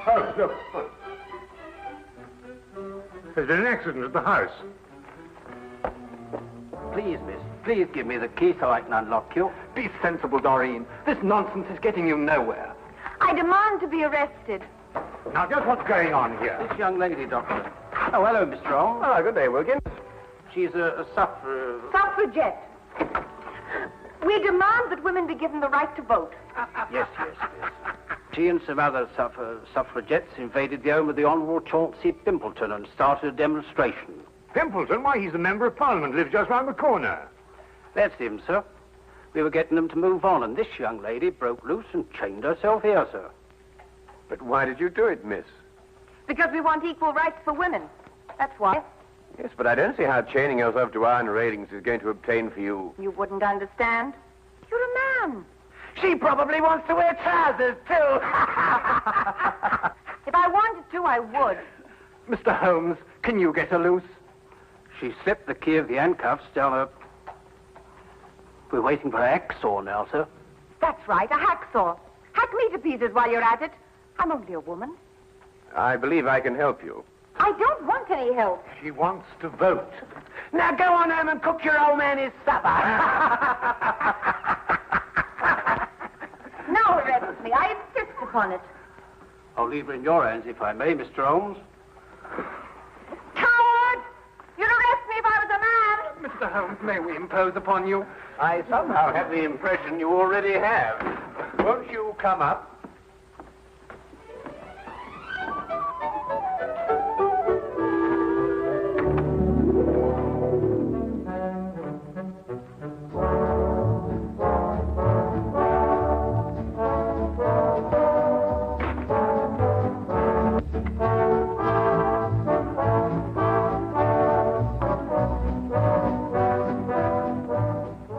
Oh, look. There's been an accident at the house. Please, miss, please give me the key so I can unlock you. Be sensible, Doreen. This nonsense is getting you nowhere. I demand to be arrested. Now, just what's going on here? This young lady, Doctor. Oh, hello, Mr. Holmes. Ah, good day, Wilkins. She's a Suffragette. We demand that women be given the right to vote. Yes. She and some other suffragettes invaded the home of the Honourable Chauncey Pimpleton and started a demonstration. Pimpleton? Why, he's the Member of Parliament, lives just round the corner. That's him, sir. We were getting them to move on, and this young lady broke loose and chained herself here, sir. But why did you do it, miss? Because we want equal rights for women. That's why. Yes, but I don't see how chaining yourself to iron railings is going to obtain for you... You wouldn't understand. You're a man. She probably wants to wear trousers, too. If I wanted to, I would. Mr. Holmes, can you get her loose? She slipped the key of the handcuffs down her... We're waiting for a hacksaw now, sir. That's right, a hacksaw. Hack me to pieces while you're at it. I'm only a woman. I believe I can help you. I don't want any help. She wants to vote. Now go on home and cook your old man his supper. Now arrest me. I insist upon it. I'll leave her in your hands, if I may, Mr. Holmes. Coward! You'd arrest me if I was a man. Mr. Holmes, may we impose upon you? I somehow have the impression you already have. Won't you come up?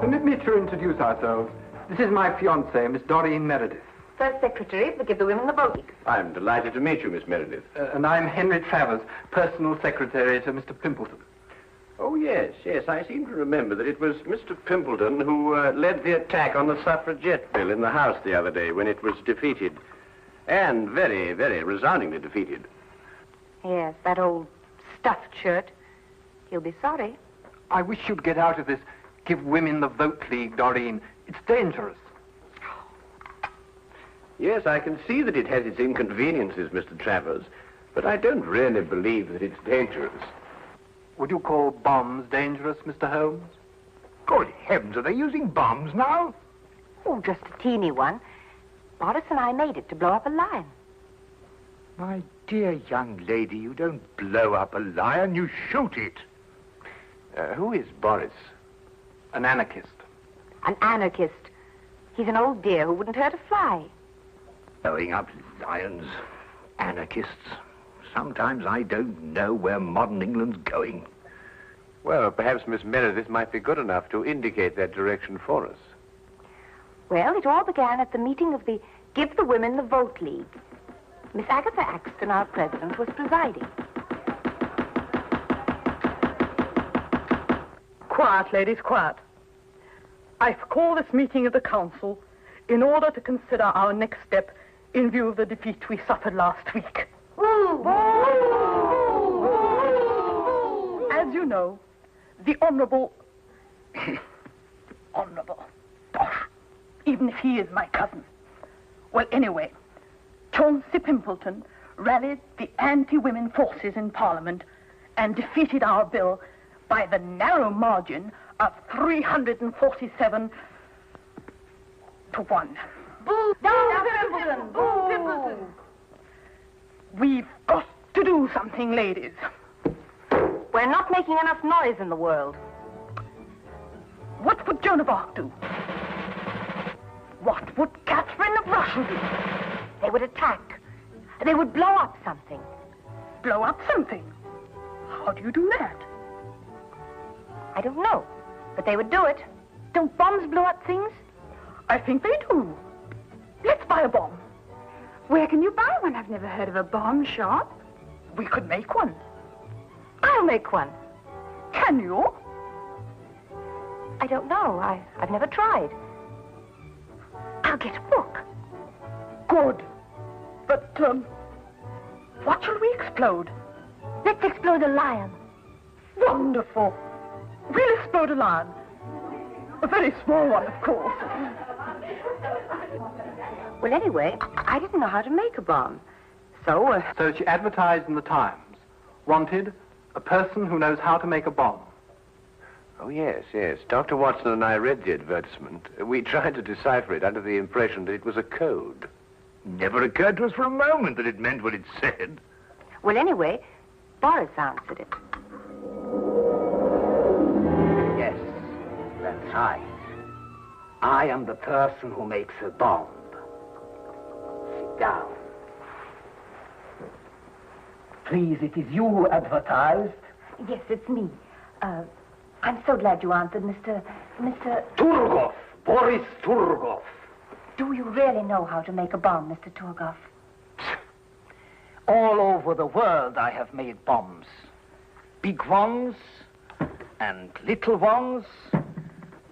Permit me to introduce ourselves. This is my fiancée, Miss Doreen Meredith. First secretary to give the women the vote. I'm delighted to meet you, Miss Meredith. And I'm Henry Travers, personal secretary to Mr. Pimpleton. Oh, yes. I seem to remember that it was Mr. Pimpleton who led the attack on the suffragette bill in the House the other day when it was defeated. And very, very resoundingly defeated. Yes, that old stuffed shirt. He'll be sorry. I wish you'd get out of this Give Women the Vote League, Doreen. It's dangerous. Yes, I can see that it has its inconveniences, Mr. Travers, but I don't really believe that it's dangerous. Would you call bombs dangerous, Mr. Holmes? Good heavens, are they using bombs now? Oh, just a teeny one. Boris and I made it to blow up a lion. My dear young lady, you don't blow up a lion, you shoot it. Who is Boris? An anarchist. An anarchist. He's an old dear who wouldn't hurt a fly. Blowing up lions, anarchists. Sometimes I don't know where modern England's going. Well, perhaps Miss Meredith might be good enough to indicate that direction for us. Well, it all began at the meeting of the Give the Women the Vote League. Miss Agatha Axton, our president, was presiding. Quiet, ladies, quiet. I've called this meeting of the council in order to consider our next step in view of the defeat we suffered last week. As you know, the Honourable... Honourable... Gosh, even if he is my cousin. Well, anyway, Chauncey Pimpleton rallied the anti-women forces in Parliament and defeated our bill by the narrow margin of 347 to 1. Boo! Down Pimpleton! Boo! Pimpleton! We've got to do something, ladies. We're not making enough noise in the world. What would Joan of Arc do? What would Catherine of Russia do? They would attack. They would blow up something. Blow up something? How do you do that? I don't know, but they would do it. Don't bombs blow up things? I think they do. Let's buy a bomb. Where can you buy one? I've never heard of a bomb shop. We could make one. I'll make one. Can you? I don't know. I've never tried. get a book. Good. But, what shall we explode? Let's explode a lion. Wonderful. We'll explode a lion. A very small one, of course. Well, anyway, I didn't know how to make a bomb. So, So she advertised in the Times. Wanted, a person who knows how to make a bomb. Oh, yes, yes. Dr. Watson and I read the advertisement. We tried to decipher it under the impression that it was a code. Never occurred to us for a moment that it meant what it said. well, anyway, Boris answered it. Yes, that's right. I am the person who makes a bomb. Sit down. Please, it is you who advertised. Yes, it's me. I'm so glad you answered, Mr. Turgov, Boris Turgov. Do you really know how to make a bomb, Mr. Turgov? All over the world I have made bombs. Big ones and little ones.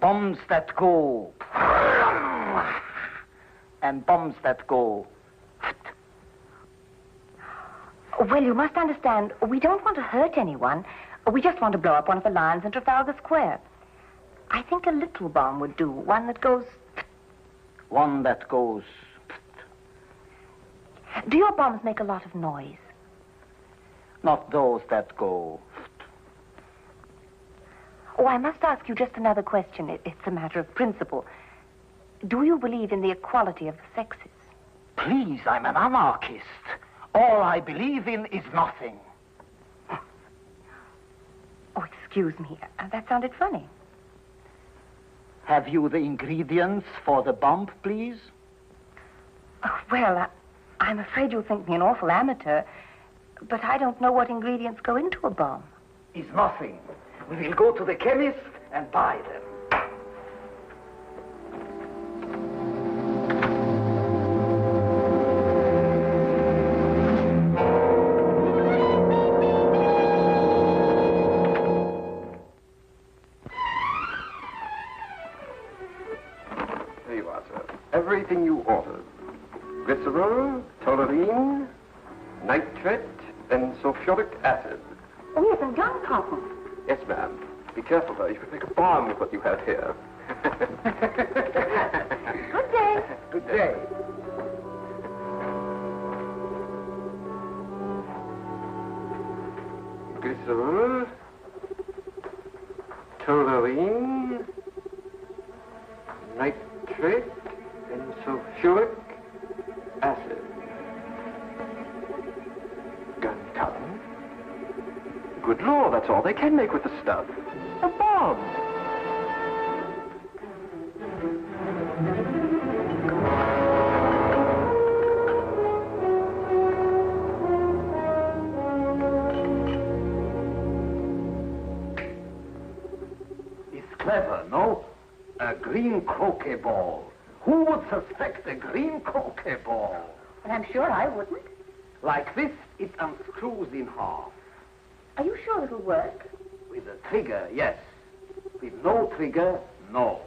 Bombs that go... and bombs that go... Well, you must understand, we don't want to hurt anyone. We just want to blow up one of the lions in Trafalgar Square. I think a little bomb would do, one that goes... One that goes... Do your bombs make a lot of noise? Not those that go... Oh, I must ask you just another question. It's a matter of principle. Do you believe in the equality of the sexes? Please, I'm an anarchist. All I believe in is nothing. Oh, excuse me. That sounded funny. Have you the ingredients for the bomb, please? Oh, well, I'm afraid you'll think me an awful amateur, but I don't know what ingredients go into a bomb. Is nothing. We will go to the chemist and buy them. There you are, sir. Everything you ordered. Glycerol, toluene, nitrate, and sulfuric acid. Oh, yes, and gunpowder. Yes, ma'am. Be careful, though. You could make a bomb with what you have here. Good day. Good day. Glycerol, toluene, nitrate, and sulfuric acid. Gunpowder. Good Lord, that's all they can make with the stuff. A bomb. It's clever, no? A green croquet ball. Who would suspect a green croquet ball? Well, I'm sure I wouldn't. Like this, it unscrews in half. Are you sure it'll work? With a trigger, yes. With no trigger, no.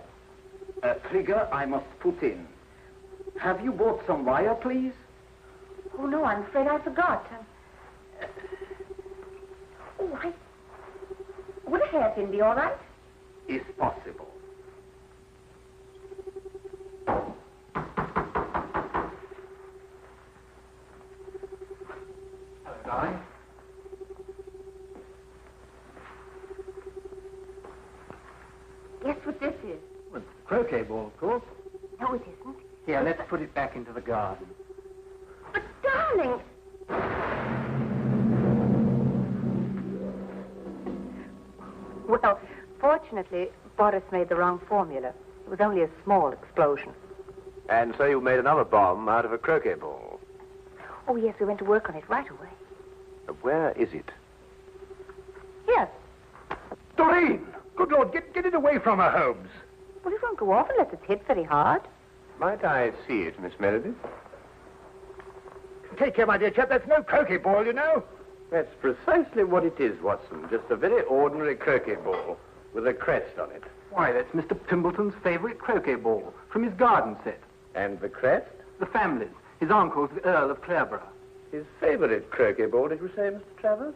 A trigger I must put in. Have you bought some wire, please? Oh, no, I'm afraid I forgot. Would a hairpin be all right? Is possible. Hello, darling. Guess what this is? Well, croquet ball, of course. No, it isn't. Here, let's put it back into the garden. But, darling... Well, fortunately, Boris made the wrong formula. It was only a small explosion. And so you made another bomb out of a croquet ball. Oh, yes, we went to work on it right away. Where is it? Here. Doreen! Good Lord, get it away from her, Holmes. Well, it won't go off unless it's hit very hard. Might I see it, Miss Meredith? Take care, my dear chap. That's no croquet ball, you know. That's precisely what it is, Watson. Just a very ordinary croquet ball with a crest on it. Why, that's Mr. Pimbleton's favorite croquet ball from his garden set. And the crest? The family's. His uncle's the Earl of Clareborough. His favourite croquet ball, did you say, Mr. Travers?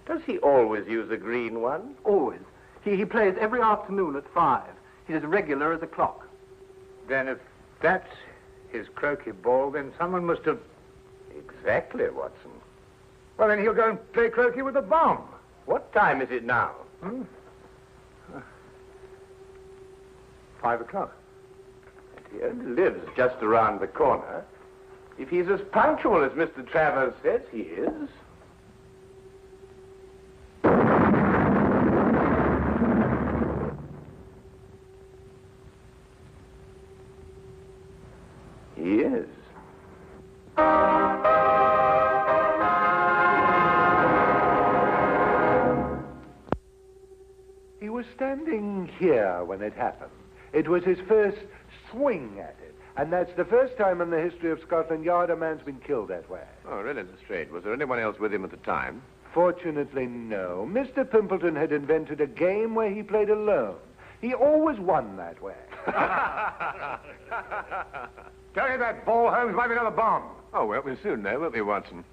Does he always use a green one? Always. He plays every afternoon at 5. He's as regular as a clock. Then if that's his croquet ball, then someone must have... Exactly, Watson. Well, then he'll go and play croquet with a bomb. What time is it now? 5 o'clock. He only lives just around the corner. If he's as punctual as Mr. Travers says he is... He is. He was standing here when it happened. It was his first swing at it. And that's the first time in the history of Scotland Yard a man's been killed that way. Oh, really, Lestrade? Was there anyone else with him at the time? Fortunately, no. Mr. Pimpleton had invented a game where he played alone. He always won that way. Tell you that ball, Holmes, might be another bomb. Oh, well, we'll soon know, won't we, Watson?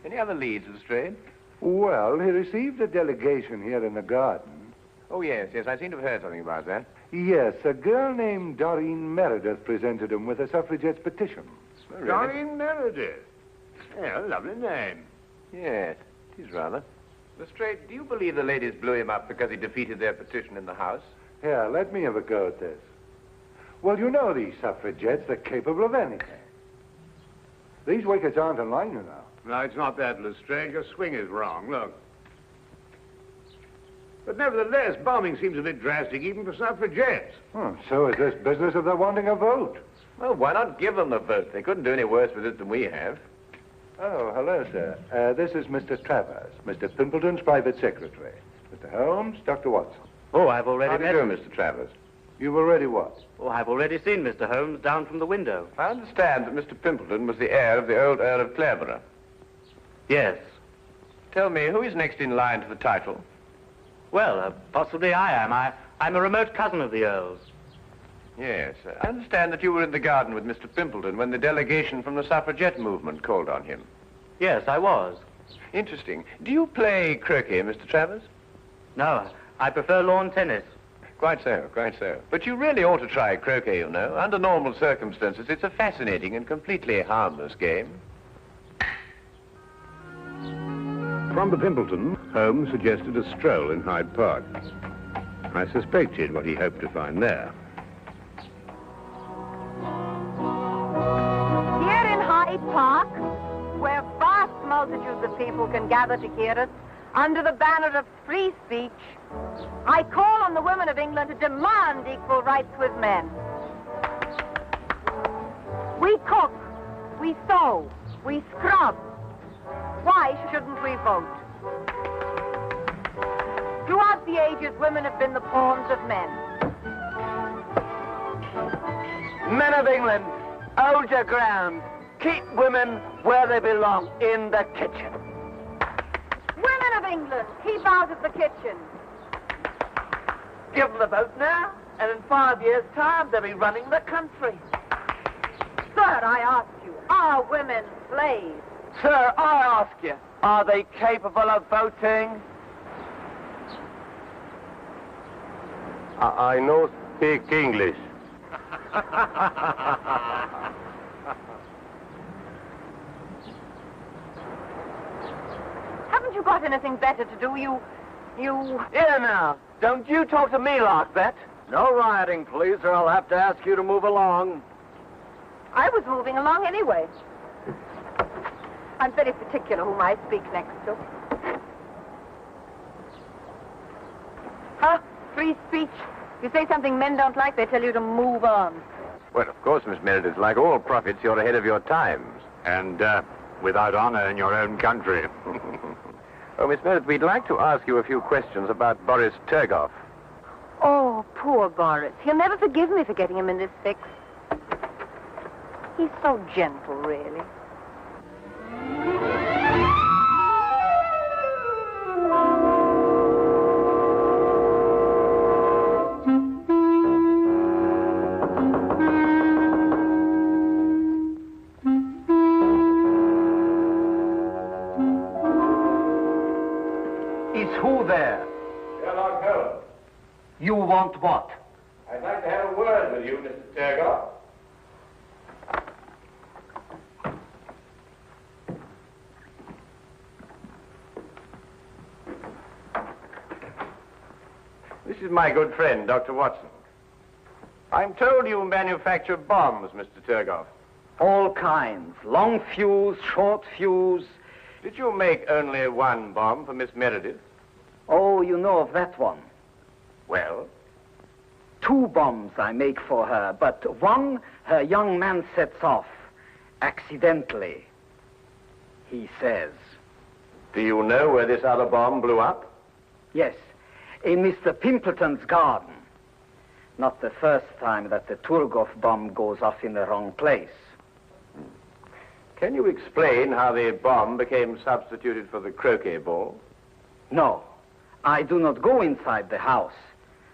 Any other leads, Lestrade? Well, he received a delegation here in the garden. Oh, yes, I seem to have heard something about that. Yes, a girl named Doreen Meredith presented him with a suffragette's petition. Oh, really? Doreen Meredith. Yeah, lovely name. Yes, it is rather. Lestrade, do you believe the ladies blew him up because he defeated their petition in the House? Here, let me have a go at this. Well, you know these suffragettes, they're capable of anything. These wickets aren't in line, you know. No, it's not that, Lestrade. Your swing is wrong. Look. But nevertheless, bombing seems a bit drastic even for suffragettes. So is this business of their wanting a vote. Well, why not give them the vote? They couldn't do any worse with it than we have. Oh, hello, sir. This is Mr. Travers, Mr. Pimpleton's private secretary. Mr. Holmes, Dr. Watson. Oh, I've already How do you met do, him. Mr. Travers? You've already what? Oh, I've already seen Mr. Holmes down from the window. I understand that Mr. Pimpleton was the heir of the old Earl of Clareborough. Yes. Tell me, who is next in line to the title? Well, possibly I am. I'm a remote cousin of the Earl's. Yes, I understand that you were in the garden with Mr. Pimpleton when the delegation from the suffragette movement called on him. Yes, I was. Interesting. Do you play croquet, Mr. Travers? No, I prefer lawn tennis. Quite so, quite so. But you really ought to try croquet, you know. Under normal circumstances, it's a fascinating and completely harmless game. From the Pimpleton, Holmes suggested a stroll in Hyde Park. I suspected what he hoped to find there. Here in Hyde Park, where vast multitudes of people can gather to hear us, under the banner of free speech, I call on the women of England to demand equal rights with men. We cook, we sew, we scrub. Why shouldn't we vote? Throughout the ages, women have been the pawns of men. Men of England, hold your ground. Keep women where they belong, in the kitchen. Women of England, keep out of the kitchen. Give them the vote now, and in 5 years' time, they'll be running the country. Sir, I ask you, are women slaves? Sir, I ask you, are they capable of voting? I no speak English. Haven't you got anything better to do? You... Here now, don't you talk to me like that. No rioting, please, or I'll have to ask you to move along. I was moving along anyway. I'm very particular whom I speak next to. Huh? Free speech. If you say something men don't like, they tell you to move on. Well, of course, Miss Meredith, like all prophets, you're ahead of your times. And without honor in your own country. Oh, Miss Meredith, we'd like to ask you a few questions about Boris Turgoff. Oh, poor Boris. He'll never forgive me for getting him in this fix. He's so gentle, really. want what? I'd like to have a word with you, Mr. Turgot. This is my good friend, Dr. Watson. I'm told you manufacture bombs, Mr. Turgot. All kinds. Long fuse, short fuse. Did you make only one bomb for Miss Meredith? Oh, you know of that one. Well? 2 bombs I make for her, but one her young man sets off. Accidentally. He says. Do you know where this other bomb blew up? Yes. In Mr. Pimpleton's garden. Not the first time that the Turgov bomb goes off in the wrong place. Can you explain how the bomb became substituted for the croquet ball? No. I do not go inside the house.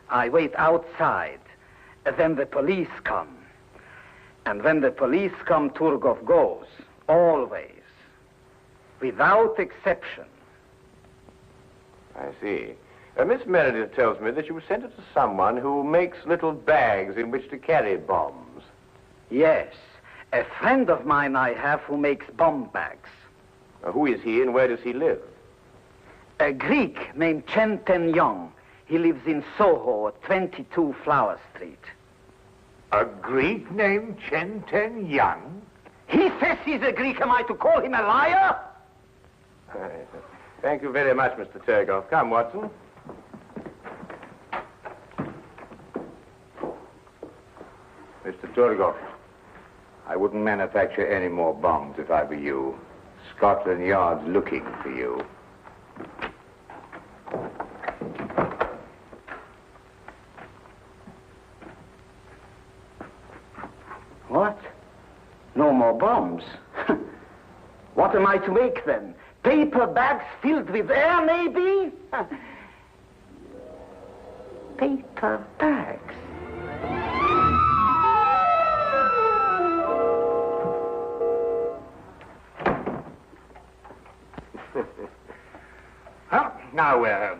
I wait outside. Then the police come. And when the police come, Turgov goes. Always. Without exception. I see. Miss Meredith tells me that you sent it to someone who makes little bags in which to carry bombs. Yes. A friend of mine I have who makes bomb bags. Who is he and where does he live? A Greek named Chen Ten Yong. He lives in Soho at 22 Flower Street. A Greek named Chen Ten Yang? He says he's a Greek. Am I to call him a liar? Thank you very much, Mr. Turgot. Come, Watson. Mr. Turgot, I wouldn't manufacture any more bombs if I were you. Scotland Yard's looking for you. What? No more bombs? What am I to make then? Paper bags filled with air, maybe? Paper bags. Now we're home.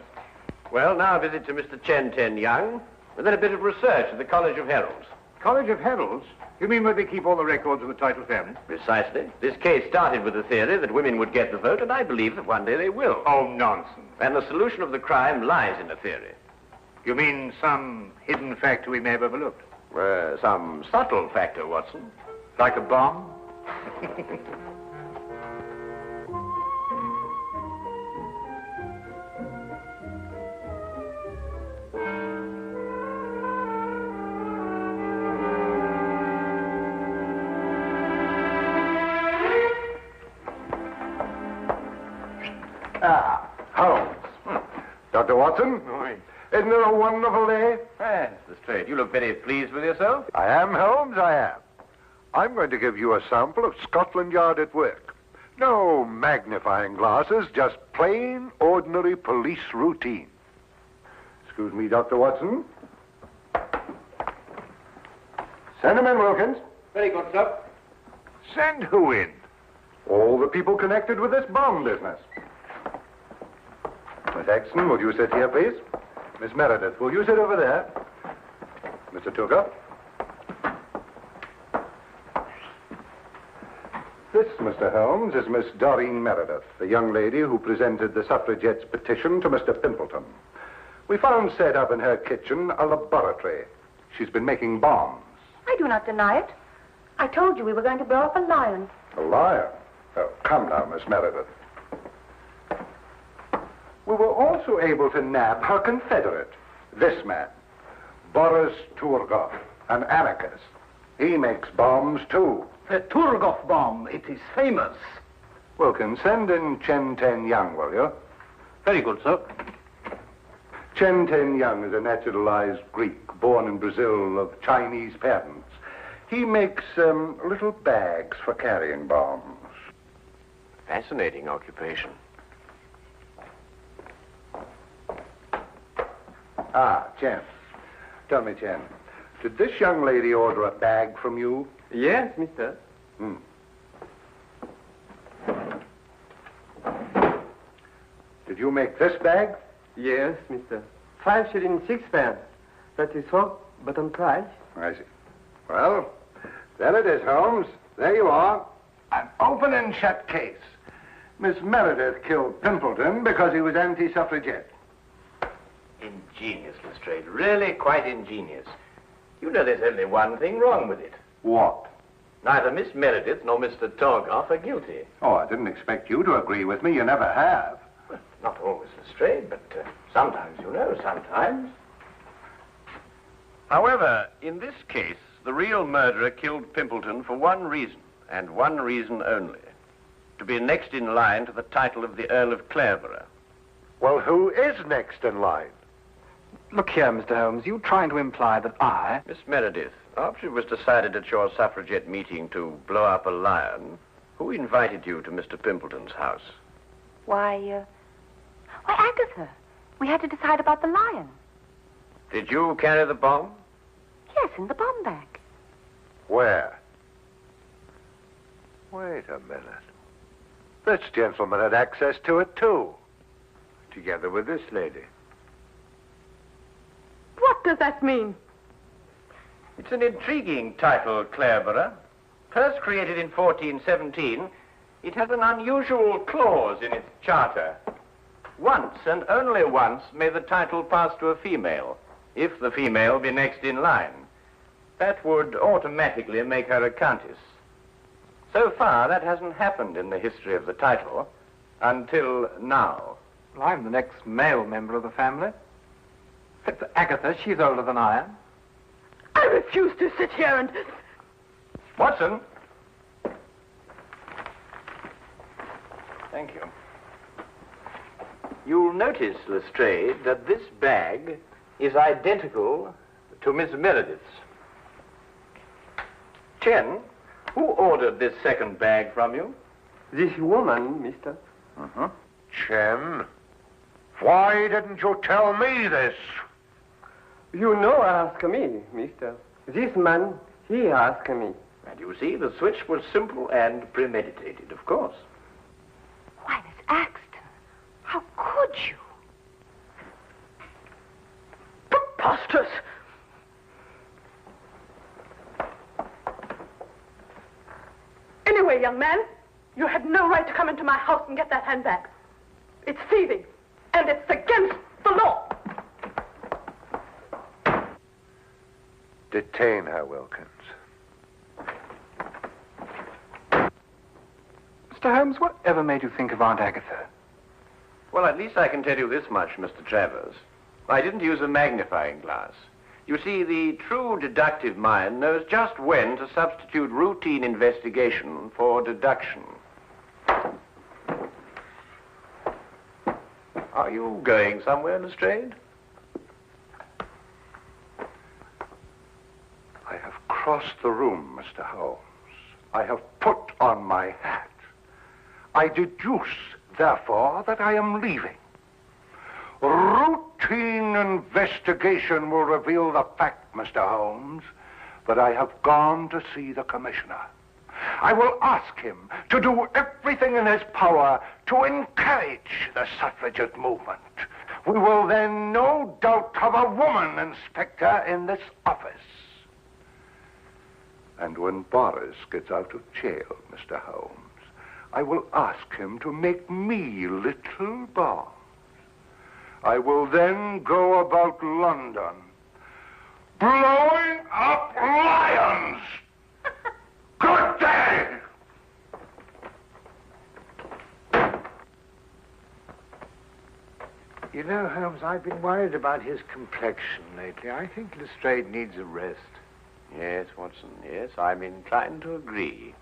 Well, now a visit to Mr. Chen Ten Yang, and then a bit of research at the College of Heralds. College of Heralds? You mean where they keep all the records of the title family? Precisely. This case started with the theory that women would get the vote, and I believe that one day they will. Oh, nonsense. And the solution of the crime lies in the theory. You mean some hidden factor we may have overlooked? Some subtle factor, Watson. Like a bomb? Holmes. Dr. Watson? Isn't it a wonderful day? Yes, that's straight. You look very pleased with yourself. I am, Holmes, I am. I'm going to give you a sample of Scotland Yard at work. No magnifying glasses, just plain, ordinary police routine. Excuse me, Dr. Watson. Send him in, Wilkins. Very good, sir. Send who in? All the people connected with this bomb business. Miss Exton, would you sit here, please? Miss Meredith, will you sit over there? Mr. Turgot? This, Mr. Holmes, is Miss Doreen Meredith, the young lady who presented the suffragettes' petition to Mr. Pimpleton. We found set up in her kitchen a laboratory. She's been making bombs. I do not deny it. I told you we were going to blow up a lion. A liar? Oh, come now, Miss Meredith. We were also able to nab her confederate, this man, Boris Turgov, an anarchist. He makes bombs, too. The Turgov bomb, it is famous. Wilkins, send in Chen Ten Yang, will you? Very good, sir. Chen Ten Yang is a naturalized Greek, born in Brazil of Chinese parents. He makes little bags for carrying bombs. Fascinating occupation. Ah, Chen. Tell me, Chen, did this young lady order a bag from you? Yes, mister. Did you make this bag? Yes, mister. 5 shillings, 6 pence. That is so, but on price. I see. Well, there it is, Holmes. There you are. An open and shut case. Miss Meredith killed Pimpleton because he was anti-suffragette. Ingenious, Lestrade. Really quite ingenious. You know there's only one thing wrong with it. What? Neither Miss Meredith nor Mr. Torgoff are guilty. Oh, I didn't expect you to agree with me. You never have. Well, not always, Lestrade, but sometimes, you know, sometimes. However, in this case, the real murderer killed Pimpleton for one reason, and one reason only. To be next in line to the title of the Earl of Clareborough. Well, who is next in line? Look here, Mr. Holmes, you trying to imply that I... Miss Meredith, after it was decided at your suffragette meeting to blow up a lion, who invited you to Mr. Pimpleton's house? Why, Agatha. We had to decide about the lion. Did you carry the bomb? Yes, in the bomb bag. Where? Wait a minute. This gentleman had access to it, too. Together with this lady. What does that mean? It's an intriguing title, Clareborough. First created in 1417, it has an unusual clause in its charter. Once, and only once, may the title pass to a female, if the female be next in line. That would automatically make her a countess. So far, that hasn't happened in the history of the title, until now. Well, I'm the next male member of the family. It's Agatha, she's older than I am. I refuse to sit here and... Watson! Thank you. You'll notice, Lestrade, that this bag is identical to Miss Meredith's. Chen, who ordered this second bag from you? This woman, mister. Chen, why didn't you tell me this? You know ask me, mister. This man, he asked me. And you see, the switch was simple and premeditated, of course. Why, Miss Axton, how could you? Preposterous! Anyway, young man, you had no right to come into my house and get that handbag. It's thieving, and it's against the law. Detain her, Wilkins. Mr. Holmes, whatever made you think of Aunt Agatha? Well, at least I can tell you this much, Mr. Travers. I didn't use a magnifying glass. You see, the true deductive mind knows just when to substitute routine investigation for deduction. Are you going somewhere, Lestrade? I have crossed the room, Mr. Holmes. I have put on my hat. I deduce, therefore, that I am leaving. Routine investigation will reveal the fact, Mr. Holmes, that I have gone to see the commissioner. I will ask him to do everything in his power to encourage the suffragette movement. We will then no doubt have a woman inspector in this office. And when Boris gets out of jail, Mr. Holmes, I will ask him to make me little bombs. I will then go about London, blowing up lions. Good day! You know, Holmes, I've been worried about his complexion lately. I think Lestrade needs a rest. Yes, Watson, yes. I'm inclined to agree.